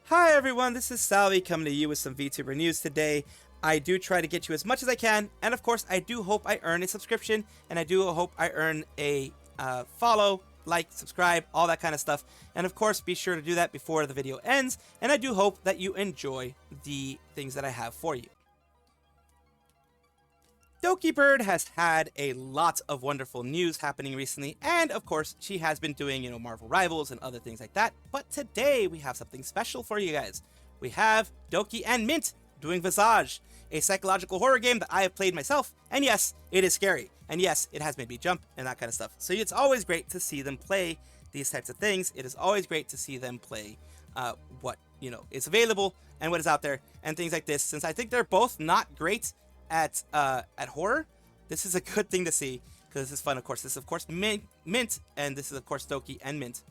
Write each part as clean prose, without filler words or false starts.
Hi everyone, this is Salvi coming to you with some VTuber news today. I do try to get you as much as I can, and of course I do hope I earn a subscription, and I do hope I earn a follow, like, subscribe, all that kind of stuff. And of course be sure to do that before the video ends, and I do hope that you enjoy the things that I have for you. Dokibird has had a lot of wonderful news happening recently, and of course she has been doing, Marvel Rivals and other things like that. But today we have something special for you guys. We have Doki and Mint doing Visage, a psychological horror game that I have played myself, and yes, it is scary, and yes, it has made me jump and that kind of stuff. So it's always great to see them play these types of things. It is always great to see them play what is available and what is out there and things like this. Since I think they're both not great at horror, this is a good thing to see because this is fun. Of course, this is of course Mint, and this is of course Doki and Mint,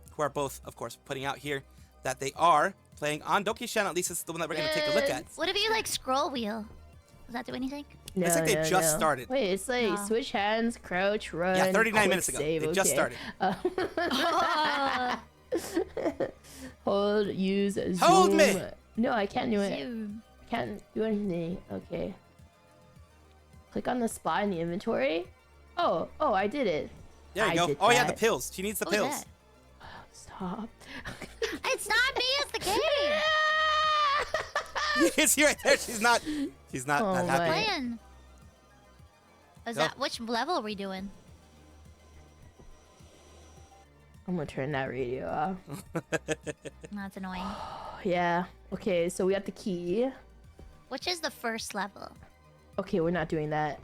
who are both of course putting out here that they are playing on Doki's channel. At least it's the one that we're gonna take a look at. What if you like scroll wheel? Does that do anything? No, it's like they just started. Wait, it's like switch hands, crouch, run. Yeah, 39 minutes ago. Save. It just started. Hold, use, zoom. Hold me! No, I can't do it. Zoom. I can't do anything. Okay. Click on the spot in the inventory. Oh, I did it. There you go. Oh yeah, the pills. She needs the pills. That? Oh, stop. It's not me, it's the game. You see right there. She's not that happy. Playing. Is that which level are we doing? I'm gonna turn that radio off. That's annoying. Yeah. Okay, so we got the key. Which is the first level? Okay, we're not doing that.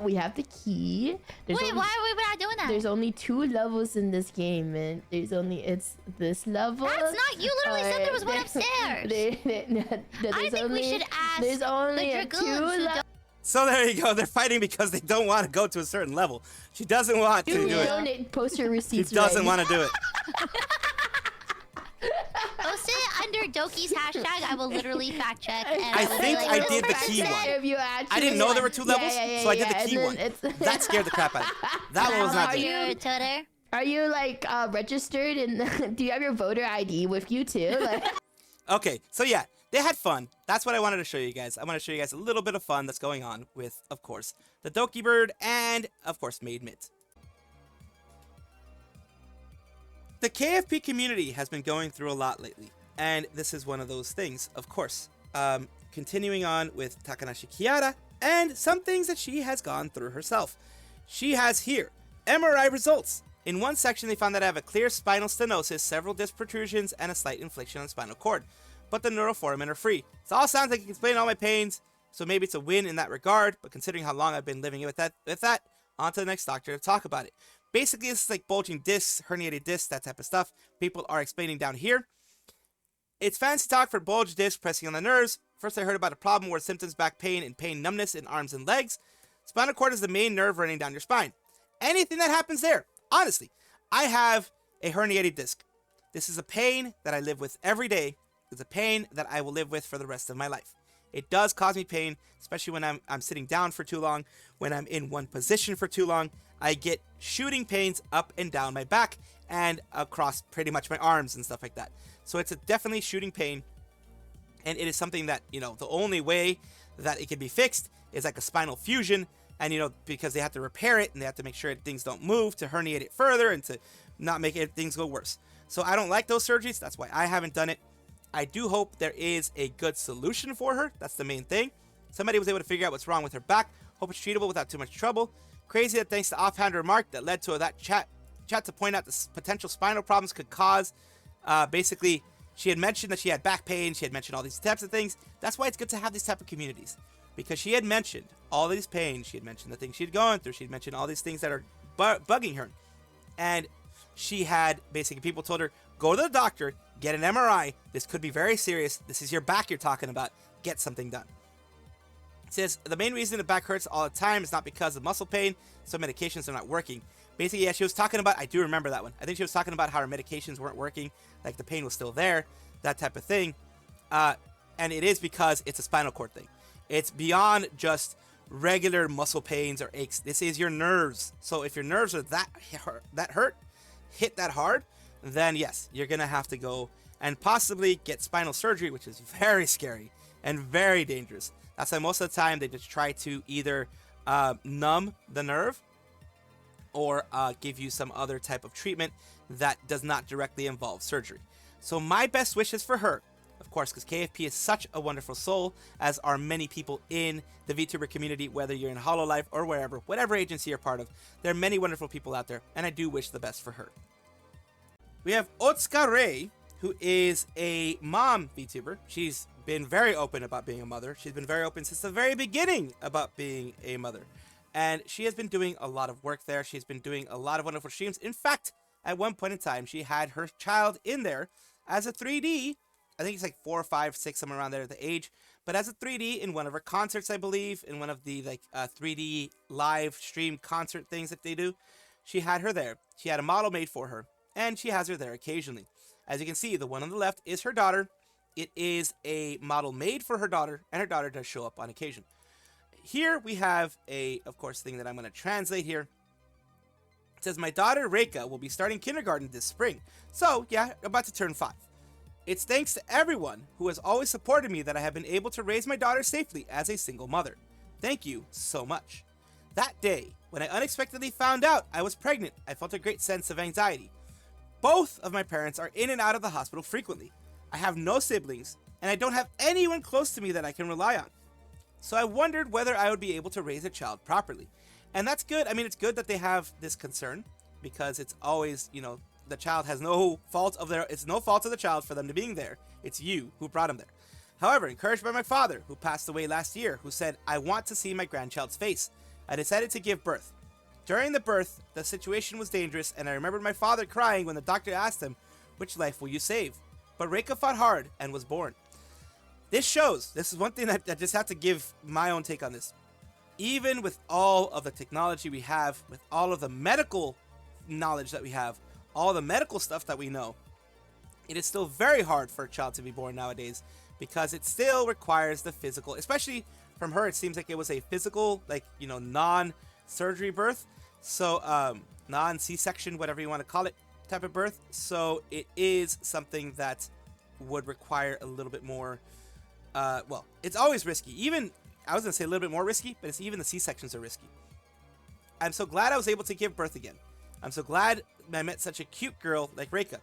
We have the key. Wait, why are we not doing that? There's only 2 levels in this game, and it's this level. That's not. You literally said there was one upstairs. I think we should ask there's only the 2 dragoons. levels. So there you go. They're fighting because they don't want to go to a certain level. She doesn't want to do it. Donate poster receipts. She doesn't want to do it. Post it under Doki's hashtag. I will literally fact check. And I think like, I this did the person key said- one. I didn't know there were 2 levels, so I did the key one. That scared the crap out of me. That one was not Are good. you Twitter? Are you like registered and do you have your voter ID with you too? Like... Okay, so yeah, they had fun. That's what I wanted to show you guys. I want to show you guys a little bit of fun that's going on with, of course, the Dokibird and, of course, Maid Mint. The KFP community has been going through a lot lately, and this is one of those things, of course. Continuing on with Takanashi Kiara, and some things that she has gone through herself. She has here, MRI results. In one section, they found that I have a clear spinal stenosis, several disc protrusions, and a slight infliction on the spinal cord. But the neuroforamen are free. So all sounds like it can explain all my pains, so maybe it's a win in that regard, but considering how long I've been living with that, on to the next doctor to talk about it. Basically, this is like bulging discs, herniated discs, that type of stuff. People are explaining down here. It's fancy talk for bulged disc pressing on the nerves. First, I heard about a problem where symptoms back pain and pain numbness in arms and legs. Spinal cord is the main nerve running down your spine. Anything that happens there, honestly, I have a herniated disc. This is a pain that I live with every day. It's a pain that I will live with for the rest of my life. It does cause me pain, especially when I'm sitting down for too long, when I'm in one position for too long. I get shooting pains up and down my back and across pretty much my arms and stuff like that. So it's a definitely shooting pain, and it is something that, the only way that it can be fixed is like a spinal fusion, and because they have to repair it and they have to make sure things don't move to herniate it further and to not make things go worse. So I don't like those surgeries. That's why I haven't done it. I do hope there is a good solution for her. That's the main thing. Somebody was able to figure out what's wrong with her back. Hope it's treatable without too much trouble. Crazy that thanks to offhand remark that led to that chat to point out the potential spinal problems could cause. Basically, she had mentioned that she had back pain. She had mentioned all these types of things. That's why it's good to have these type of communities, because she had mentioned all these pains. She had mentioned the things she'd gone through. She'd mentioned all these things that are bugging her. And she had basically, people told her, go to the doctor, get an MRI. This could be very serious. This is your back you're talking about. Get something done. It says the main reason the back hurts all the time is not because of muscle pain. Some medications are not working. Basically, yeah, she was talking about, I do remember that one. I think she was talking about how her medications weren't working. Like the pain was still there, that type of thing. And it is because it's a spinal cord thing. It's beyond just regular muscle pains or aches. This is your nerves. So if your nerves are that hurt, hit that hard, then yes, you're going to have to go and possibly get spinal surgery, which is very scary and very dangerous. That's why most of the time they just try to either numb the nerve or give you some other type of treatment that does not directly involve surgery. So my best wishes for her, of course, because KFP is such a wonderful soul, as are many people in the VTuber community, whether you're in Hololive or wherever, whatever agency you're part of. There are many wonderful people out there, and I do wish the best for her. We have Otsuka Rei, who is a mom VTuber. She's been very open about being a mother. She's been very open since the very beginning about being a mother. And she has been doing a lot of work there. She's been doing a lot of wonderful streams. In fact, at one point in time, she had her child in there as a 3D. I think it's like 4, 5, 6, somewhere around there, the age. But as a 3D in one of her concerts, I believe, in one of the 3D live stream concert things that they do. She had her there. She had a model made for her, and she has her there occasionally. As you can see, the one on the left is her daughter. It is a model made for her daughter, and her daughter does show up on occasion. Here we have of course, thing that I'm going to translate here. It says, my daughter Reika will be starting kindergarten this spring. So, yeah, about to turn 5. It's thanks to everyone who has always supported me that I have been able to raise my daughter safely as a single mother. Thank you so much. That day, when I unexpectedly found out I was pregnant, I felt a great sense of anxiety. Both of my parents are in and out of the hospital frequently. I have no siblings, and I don't have anyone close to me that I can rely on. So I wondered whether I would be able to raise a child properly. And that's good. I mean, it's good that they have this concern, because it's always, the child has no fault of it's no fault of the child for them to being there. It's you who brought them there. However, encouraged by my father, who passed away last year, who said, I want to see my grandchild's face, I decided to give birth. During the birth, the situation was dangerous, and I remembered my father crying when the doctor asked him, which life will you save? But Reika fought hard and was born. This is one thing that I just have to give my own take on this. Even with all of the technology we have, with all of the medical knowledge that we have, all the medical stuff that we know, it is still very hard for a child to be born nowadays, because it still requires the physical, especially from her, it seems like it was a physical, non-surgery birth. So, non-C-section, whatever you want to call it, type of birth. So it is something that would require a little bit more, it's always risky. Even, I was going to say a little bit more risky, but even the C-sections are risky. I'm so glad I was able to give birth again. I'm so glad I met such a cute girl like Reika.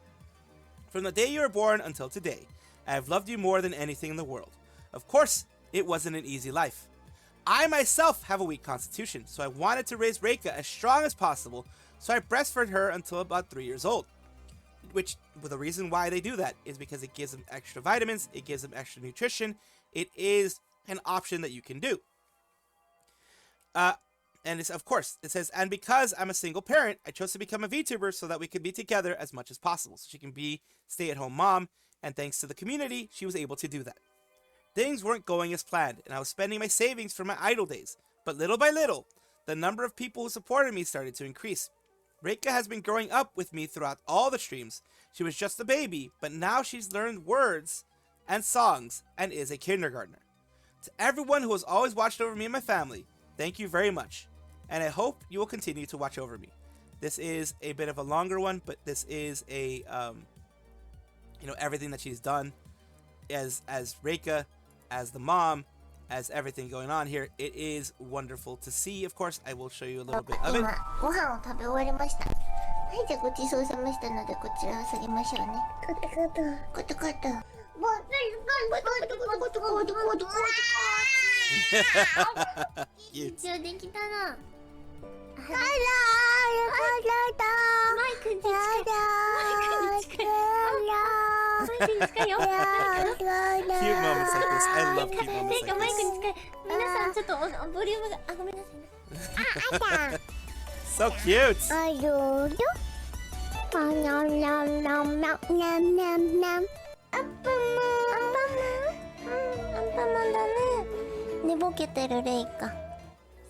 From the day you were born until today, I have loved you more than anything in the world. Of course, it wasn't an easy life. I myself have a weak constitution, so I wanted to raise Reika as strong as possible, so I breastfed her until about 3 years old. The reason why they do that is because it gives them extra vitamins, it gives them extra nutrition. It is an option that you can do. And it's, of course, it says, and because I'm a single parent, I chose to become a VTuber so that we could be together as much as possible. So she can be stay-at-home mom, and thanks to the community, she was able to do that. Things weren't going as planned, and I was spending my savings from my idle days. But little by little, the number of people who supported me started to increase. Reika has been growing up with me throughout all the streams. She was just a baby, but now she's learned words and songs and is a kindergartner. To everyone who has always watched over me and my family, thank you very much. And I hope you will continue to watch over me. This is a bit of a longer one, but this is everything that she's done as Reika, as the mom, as everything going on here. It is wonderful to see. Of course, I will show you a little bit of it. ご飯を食べ終わりました。はい、じゃあごちそうさましたのでこちらを下げましょうね。カタカタ。カタカタ。一応できたな。マイクに近い。Cute moments like this. I love cute moments like マイクに this. 近い。皆さんちょっとボリュームがごめんなさいね。So cute. あるよ。ニャンニャンニャンニャンニャンニャンニャンニャン。アンパンマン。アンパンマンだね。寝ぼけてるレイカ。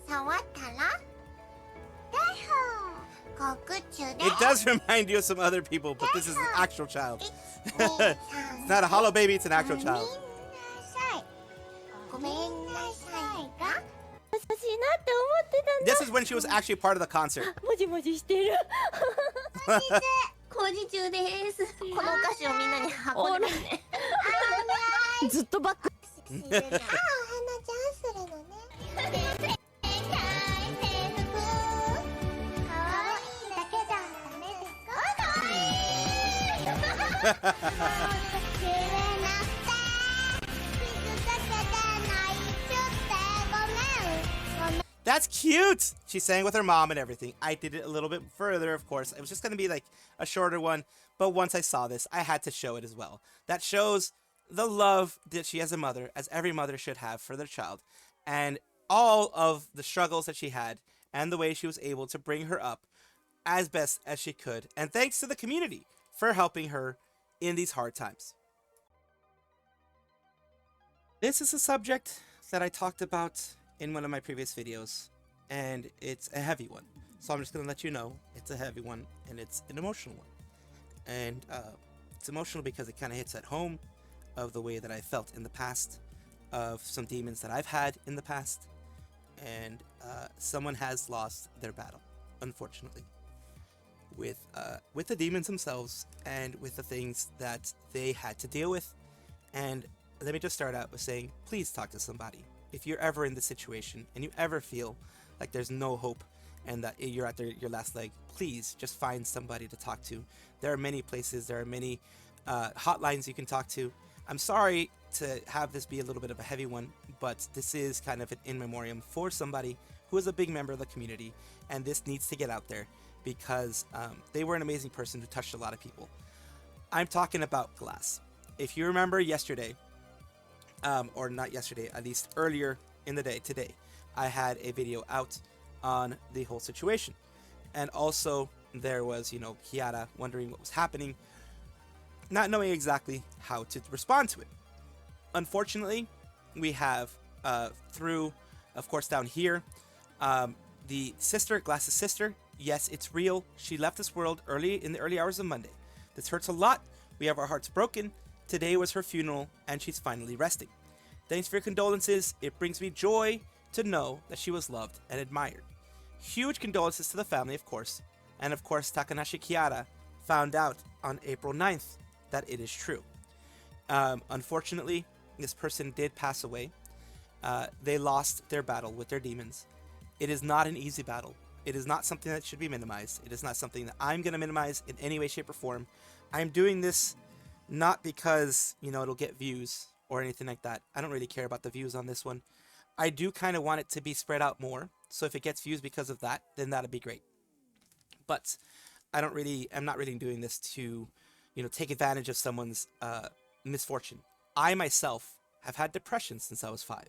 触ったら。It does remind you of some other people, but this is an actual child. It's not a hollow baby, it's an actual child. This is when she was actually part of the concert. 事中です。このお菓子をみんなに運んでますね。ずっとバック。あー、お花ちゃんするのね。かわいいだけじゃダメですか？かわいい。That's cute! She sang with her mom and everything. I did it a little bit further, of course. It was just going to be like a shorter one, but once I saw this, I had to show it as well. That shows the love that she has a mother, as every mother should have for their child, and all of the struggles that she had, and the way she was able to bring her up as best as she could. And thanks to the community for helping her in these hard times. This is a subject that I talked about in one of my previous videos, and it's a heavy one. So I'm just going to let you know it's a heavy one, and it's an emotional one. And it's emotional because it kind of hits at home of the way that I felt in the past, of some demons that I've had in the past, and someone has lost their battle, unfortunately, with the demons themselves and with the things that they had to deal with. And let me just start out with saying, please talk to somebody. If you're ever in this situation and you ever feel like there's no hope and that you're at your last leg, please just find somebody to talk to. There are many places, there are many hotlines you can talk to. I'm sorry to have this be a little bit of a heavy one, but this is kind of an in memoriam for somebody who is a big member of the community, and this needs to get out there because they were an amazing person who touched a lot of people. I'm talking about Glass. If you remember yesterday, or not yesterday, at least earlier in the day, today, I had a video out on the whole situation. And also there was, Kiara wondering what was happening, not knowing exactly how to respond to it. Unfortunately, we have, through, of course, down here, the sister, Glass's sister. Yes, it's real. She left this world in the early hours of Monday. This hurts a lot. We have our hearts broken. Today was her funeral, and she's finally resting. Thanks for your condolences. It brings me joy to know that she was loved and admired. Huge condolences to the family, of course. And of course, Takanashi Kiara found out on April 9th that it is true. Unfortunately, this person did pass away. They lost their battle with their demons. It is not an easy battle. It is not something that should be minimized. It is not something that I'm going to minimize in any way, shape, or form. I'm doing this not because, it'll get views or anything like that. I don't really care about the views on this one. I do kind of want it to be spread out more. So if it gets views because of that, then that'd be great. But I'm not really doing this to, take advantage of someone's misfortune. I myself have had depression since I was 5.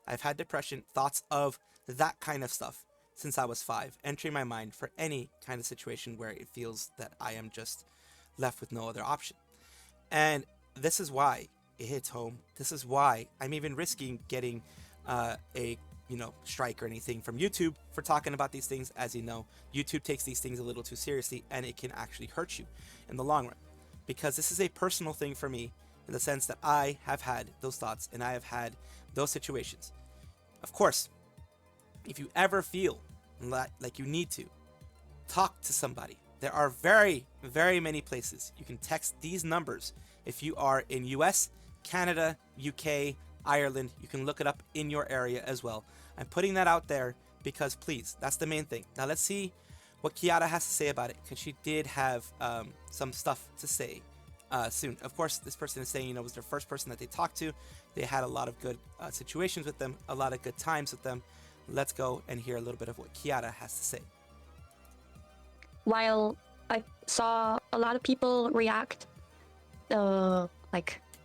I've had depression, thoughts of that kind of stuff since I was 5, entering my mind for any kind of situation where it feels that I am just left with no other option. And this is why it hits home. This is why I'm even risking getting a strike or anything from YouTube for talking about these things. As you know, YouTube takes these things a little too seriously, and it can actually hurt you in the long run, because this is a personal thing for me in the sense that I have had those thoughts and I have had those situations. Of course, if you ever feel like you need to talk to somebody, there are very, very many places you can text these numbers. If you are in US, Canada, UK, Ireland, you can look it up in your area as well. I'm putting that out there because, please, that's the main thing. Now let's see what Kiara has to say about it, because she did have some stuff to say soon. Of course, this person is saying, it was their first person that they talked to. They had a lot of good situations with them, a lot of good times with them. Let's go and hear a little bit of what Kiara has to say. While I saw a lot of people react,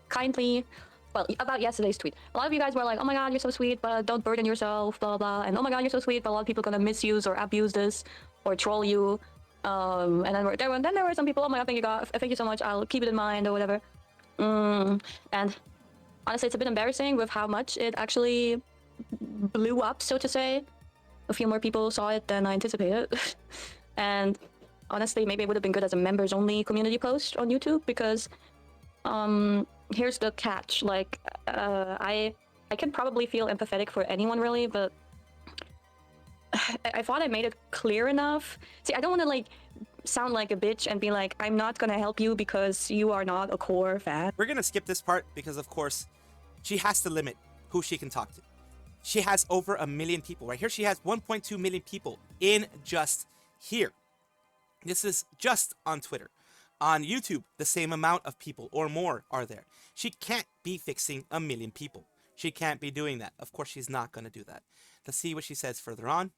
kindly, about yesterday's tweet. A lot of you guys were like, oh my god, you're so sweet, but don't burden yourself, blah, blah, and oh my god, you're so sweet, but a lot of people are gonna misuse or abuse this, or troll you. And then there were some people, oh my god, thank you so much, I'll keep it in mind, or whatever. And honestly, it's a bit embarrassing with how much it actually blew up, so to say. A few more people saw it than I anticipated. And honestly, maybe it would have been good as a members only community post on YouTube, because here's the catch. I can probably feel empathetic for anyone really, but I thought I made it clear enough. See, I don't want to sound like a bitch and be like, I'm not gonna help you because you are not a core fan. We're gonna skip this part because, of course, she has to limit who she can talk to. She has over 1 million people. Right here, she has 1.2 million people in just here. This is just on Twitter. On YouTube, the same amount of people or more are there. She can't be fixing 1 million people. She can't be doing that. Of course, she's not going to do that. Let's see what she says further on.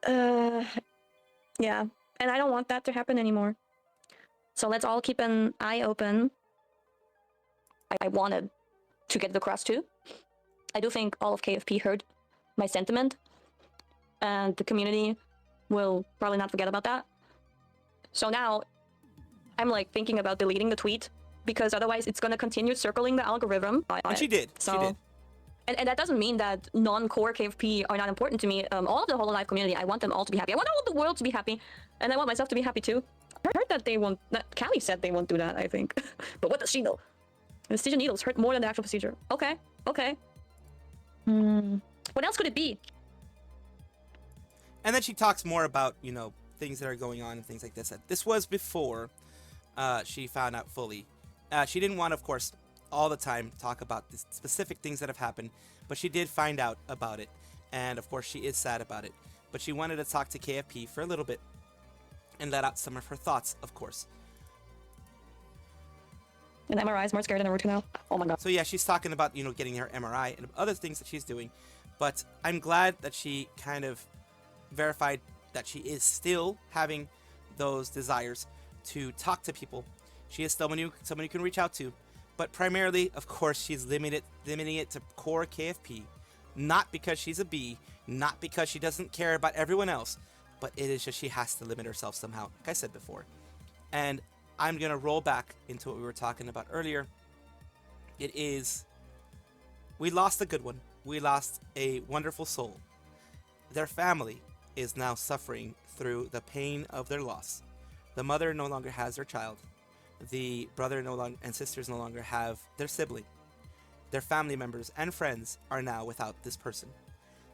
Yeah. And I don't want that to happen anymore. So let's all keep an eye open. I wanted to get the cross too. I do think all of KFP heard my sentiment, and the community will probably not forget about that. So now I'm like thinking about deleting the tweet because otherwise it's gonna continue circling the algorithm. And she did. So, she did. And that doesn't mean that non-core KFP are not important to me. All of the Hololive community, I want them all to be happy. I want all the world to be happy, and I want myself to be happy too. I heard that they won't. That Callie said they won't do that, I think. But what does she know? Anesthesia needles hurt more than the actual procedure. Okay. Okay. What else could it be? And then she talks more about, things that are going on and things like this. This was before she found out fully. She didn't want, of course, all the time talk about the specific things that have happened, but she did find out about it. And, of course, she is sad about it. But she wanted to talk to KFP for a little bit and let out some of her thoughts, of course. And MRI is more scared than a root canal. Oh my god. So yeah, she's talking about, getting her MRI and other things that she's doing. But I'm glad that she kind of verified that she is still having those desires to talk to people. She is someone you can reach out to. But primarily, of course, she's limiting it to core KFP. Not because she's a B, not because she doesn't care about everyone else, but it is just she has to limit herself somehow, like I said before. And I'm going to roll back into what we were talking about earlier. We lost a good one. We lost a wonderful soul. Their family is now suffering through the pain of their loss. The mother no longer has her child. The brother and sisters no longer have their sibling. Their family members and friends are now without this person.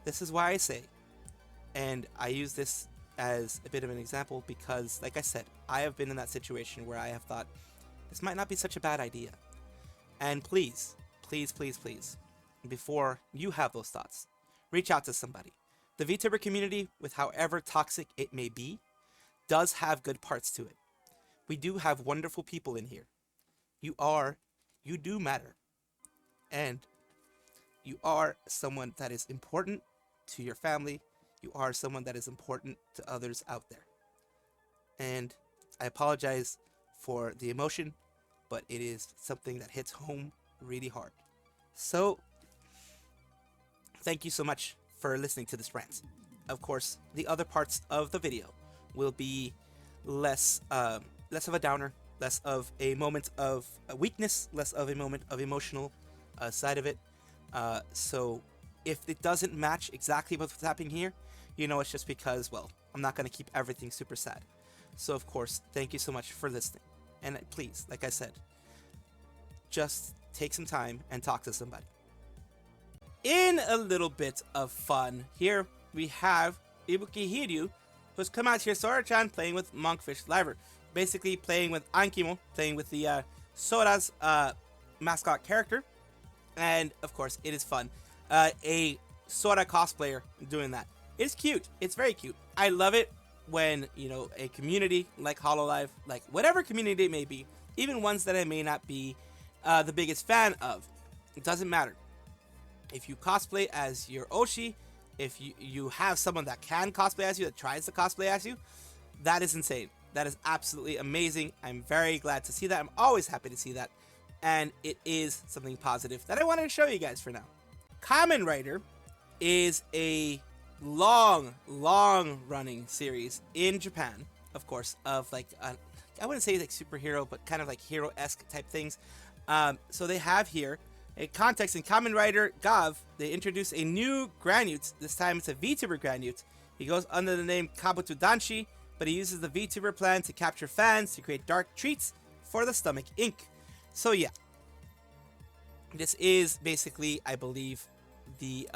This is why I say, and I use this as a bit of an example because, like I said, I have been in that situation where I have thought, this might not be such a bad idea. And please, please, please, please, before you have those thoughts, reach out to somebody. The Vtuber community, with however toxic it may be, does have good parts to it. We do have wonderful people in here. You do matter. And you are someone that is important to your family. You are someone that is important to others out there. And I apologize for the emotion, but it is something that hits home really hard. So, thank you so much for listening to this rant. Of course, the other parts of the video will be less of a downer, less of a moment of weakness, less of a moment of emotional side of it. So if it doesn't match exactly what's happening here, it's just because, well, I'm not going to keep everything super sad. So, of course, thank you so much for listening. And please, like I said, just take some time and talk to somebody. In a little bit of fun, here we have Ibuki Hiryu, who's come out here, Sora-chan, playing with Monkfish Liver. Basically playing with Ankimo, playing with the Sora's mascot character. And, of course, it is fun. A Sora cosplayer doing that. It's cute. It's very cute. I love it when, a community like Hololive, like whatever community it may be, even ones that I may not be the biggest fan of, it doesn't matter. If you cosplay as your Oshi, if you have someone that can cosplay as you, that tries to cosplay as you, that is insane. That is absolutely amazing. I'm very glad to see that. I'm always happy to see that. And it is something positive that I wanted to show you guys for now. Kamen Rider is a long running series in Japan, of course, of like, I wouldn't say like superhero, but kind of like hero-esque type things. So they have here a context in Kamen Rider Gav. They introduce a new Granute. This time it's a VTuber Granute. He goes under the name Kabuto Danshi, but he uses the VTuber plan to capture fans to create dark treats for the Stomach Inc. So yeah, this is basically, I believe, the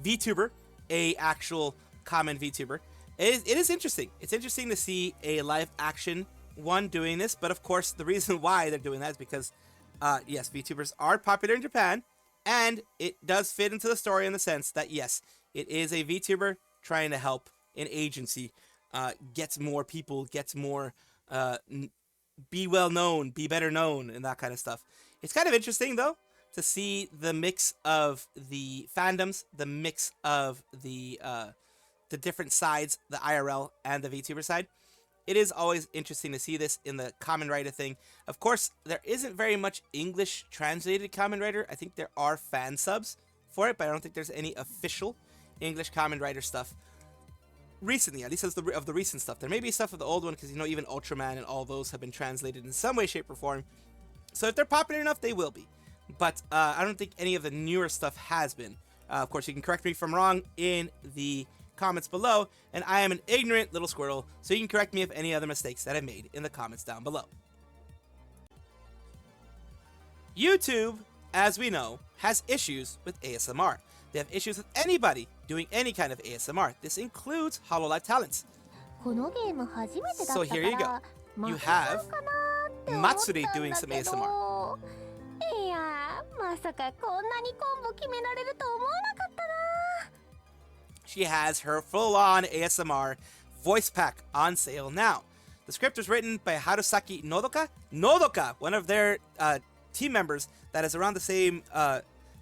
VTuber, a actual common VTuber, it is interesting. It's interesting to see a live action one doing this, but of course the reason why they're doing that is because, yes, VTubers are popular in Japan, and it does fit into the story in the sense that, yes, it is a VTuber trying to help an agency gets more people, gets more, be well known, be better known, and that kind of stuff. It's kind of interesting, though, to see the mix of the fandoms, the mix of the different sides, the IRL and the VTuber side. It is always interesting to see this in the Kamen Rider thing. Of course, there isn't very much English translated Kamen Rider. I think there are fan subs for it, but I don't think there's any official English Kamen Rider stuff recently, at least as of the recent stuff. There may be stuff of the old one, because, you know, even Ultraman and all those have been translated in some way, shape, or form. So if they're popular enough, they will be. But I don't think any of the newer stuff has been. Of course, you can correct me if I'm wrong in the comments below, and I am an ignorant little squirrel, so you can correct me if any other mistakes that I made in the comments down below. YouTube, as we know, has issues with ASMR. They have issues with anybody doing any kind of ASMR. This includes Hololive talents. So here you go. You have Matsuri doing some ASMR. She has her full-on ASMR voice pack on sale now. The script was written by Harusaki Nodoka, one of their team members that is around the same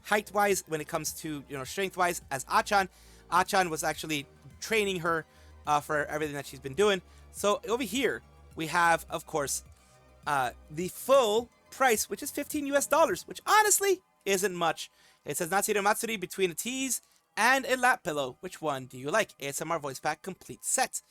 height-wise when it comes to, you know, strength-wise as Achan. Achan was actually training her for everything that she's been doing. So over here we have, of course, the full price, which is $15 US, which honestly isn't much. It says Natsuri Matsuri between a tease and a lap pillow. Which one do you like? ASMR voice pack complete set,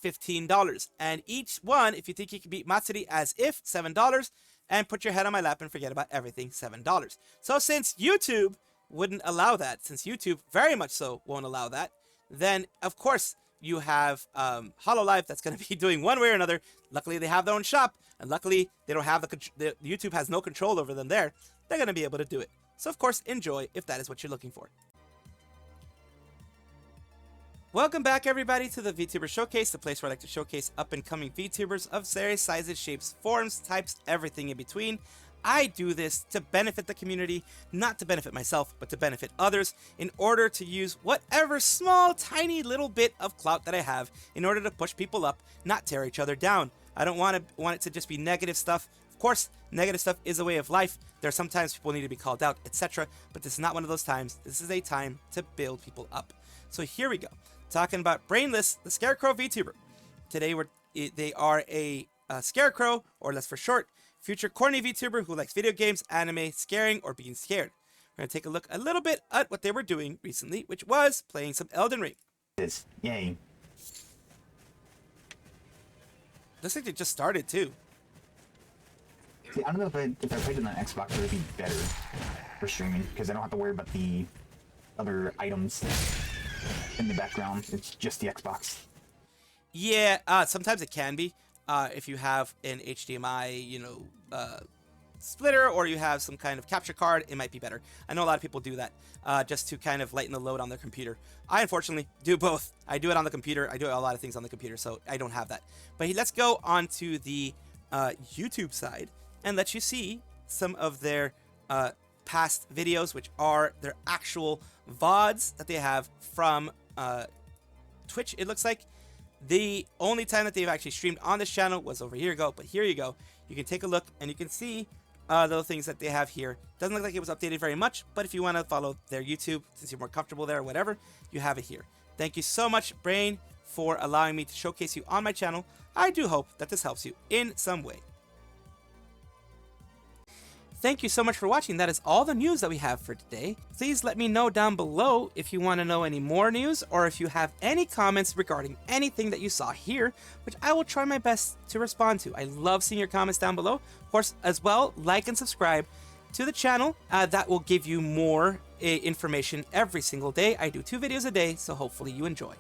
$15. And each one, if you think you can beat Matsuri as if, $7. And put your head on my lap and forget about everything, $7. So since YouTube wouldn't allow that, since YouTube very much so won't allow that, then of course you have Hololive that's going to be doing one way or another. Luckily they have their own shop, and luckily they don't have the YouTube has no control over them there. They're going to be able to do it. So of course enjoy if that is what you're looking for. Welcome back, everybody, to the VTuber Showcase, the place where I like to showcase up-and-coming VTubers of various sizes, shapes, forms, types, everything in between. I do this to benefit the community, not to benefit myself, but to benefit others, in order to use whatever small, tiny little bit of clout that I have in order to push people up, not tear each other down. I don't want it to just be negative stuff. Of course, negative stuff is a way of life. There are sometimes people need to be called out, etc., but this is not one of those times. This is a time to build people up. So here we go. Talking about Brainless, the Scarecrow VTuber. Today they are a Scarecrow, or less for short, future corny VTuber who likes video games, anime, scaring, or being scared. We're going to take a look a little bit at what they were doing recently, which was playing some Elden Ring. Yay. Looks like they just started too. See, I don't know if I played it on Xbox, it would be better for streaming, because I don't have to worry about the other items in the background. It's just the Xbox. Yeah, sometimes it can be. If you have an HDMI, splitter, or you have some kind of capture card, it might be better. I know a lot of people do that just to kind of lighten the load on their computer. I unfortunately do both. I do it on the computer. I do a lot of things on the computer, so I don't have that. But let's go on to the YouTube side and let you see some of their past videos, which are their actual VODs that they have from Twitch, it looks like. The only time that they've actually streamed on this channel was over a year ago, but here you go. You can take a look and you can see the things that they have here. Doesn't look like it was updated very much, but if you want to follow their YouTube, since you're more comfortable there or whatever, you have it here. Thank you so much, Brain, for allowing me to showcase you on my channel. I do hope that this helps you in some way. Thank you so much for watching. That is all the news that we have for today. Please let me know down below if you want to know any more news, or if you have any comments regarding anything that you saw here, which I will try my best to respond to. I love seeing your comments down below. Of course, as well, like and subscribe to the channel. That will give you more information every single day. I do 2 videos a day, so hopefully you enjoy.